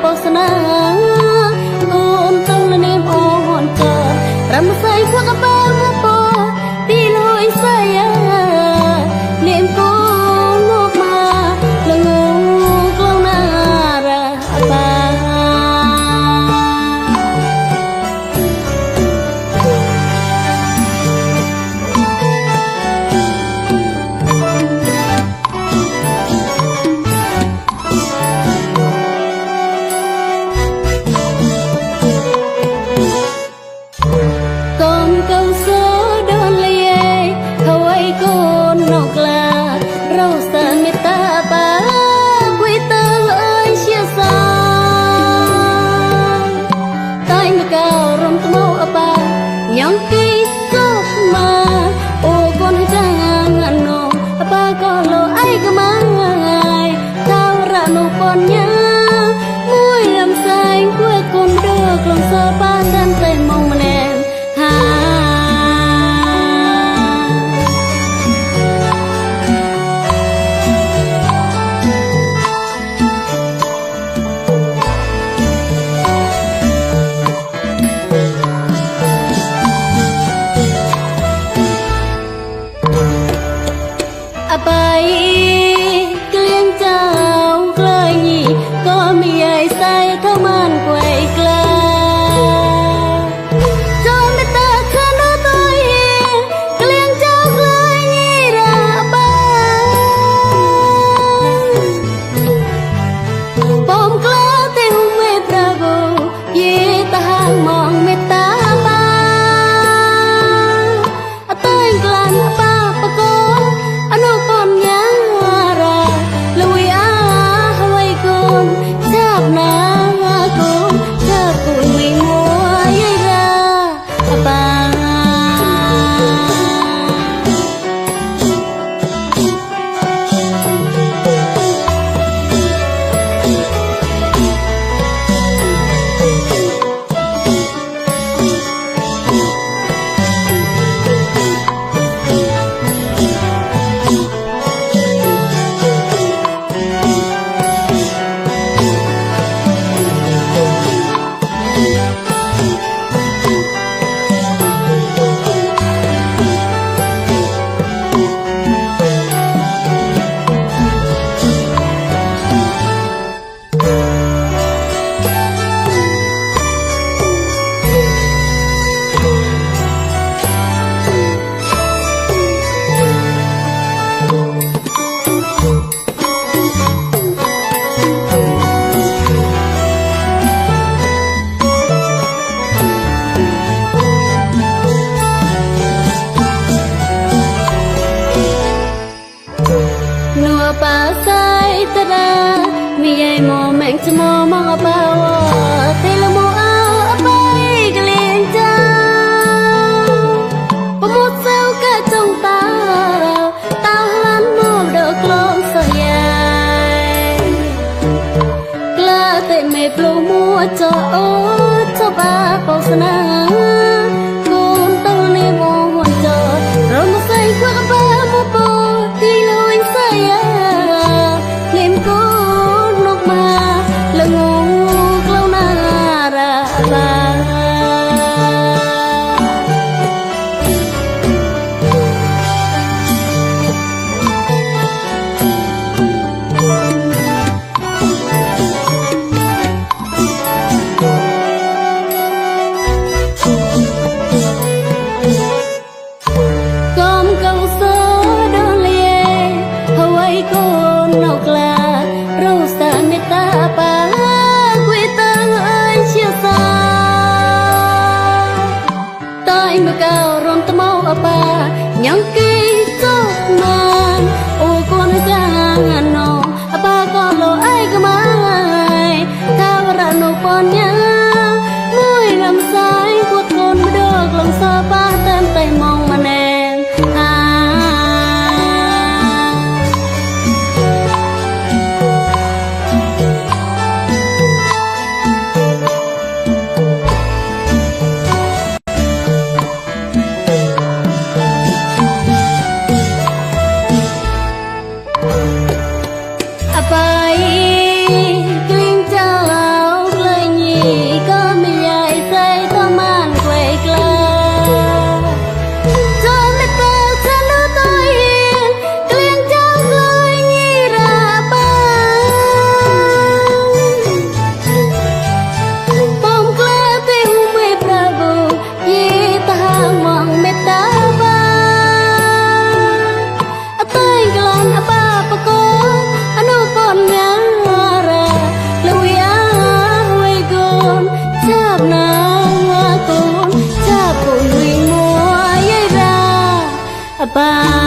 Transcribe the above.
bọc sna ôn tông lên em ôn chờ ram say qua các ba po đi lối say niệm cô ngọc mà lưng câu na ra ba câu số đơn ly thâu ấy con nọc là rau sa mê ta ba quy tơ ơi chia xa tay mà cao rong tmo apa nhang ki cốc mà ô con chẳng ngàn nô apa có lo ai cơ mà tao ra nô con nhá mũi làm say quê con được lòng sơ ba đan tay mong mà nè bay kêu chào lời nhị có mi ai say thâu man quay cla cho người ta khăn đó tôi kêu chào lời nhị ra ba bom cla te hum me bravo ye ta hang mong me ta ba tay clan ba pa ko ano con nhá ra lui Hawaii con chắp na con chắp cùng mình mua ấy ra ba pa sai tara mi ai mo meng chmo mong apa te lo mo a pa glen cha pa mo sao ka trong ta ta han mo do klom so ya kla te me plo mo cho o cho ba po sana con tao ne mo hon cho ro mo sai kwa ba mo po ti lo in sai ya câu na ra ba con câu số đơn ly Hawaii con nọc là rau sa mê ta ba tay mà cao rong tmo apa nhang ki cốc mà ô con chẳng nô apa có lo ai cơ mà tao ra nô con nhá mũi làm sai của con được lòng sao ba tan tay mong mà nè bay kêu chào bà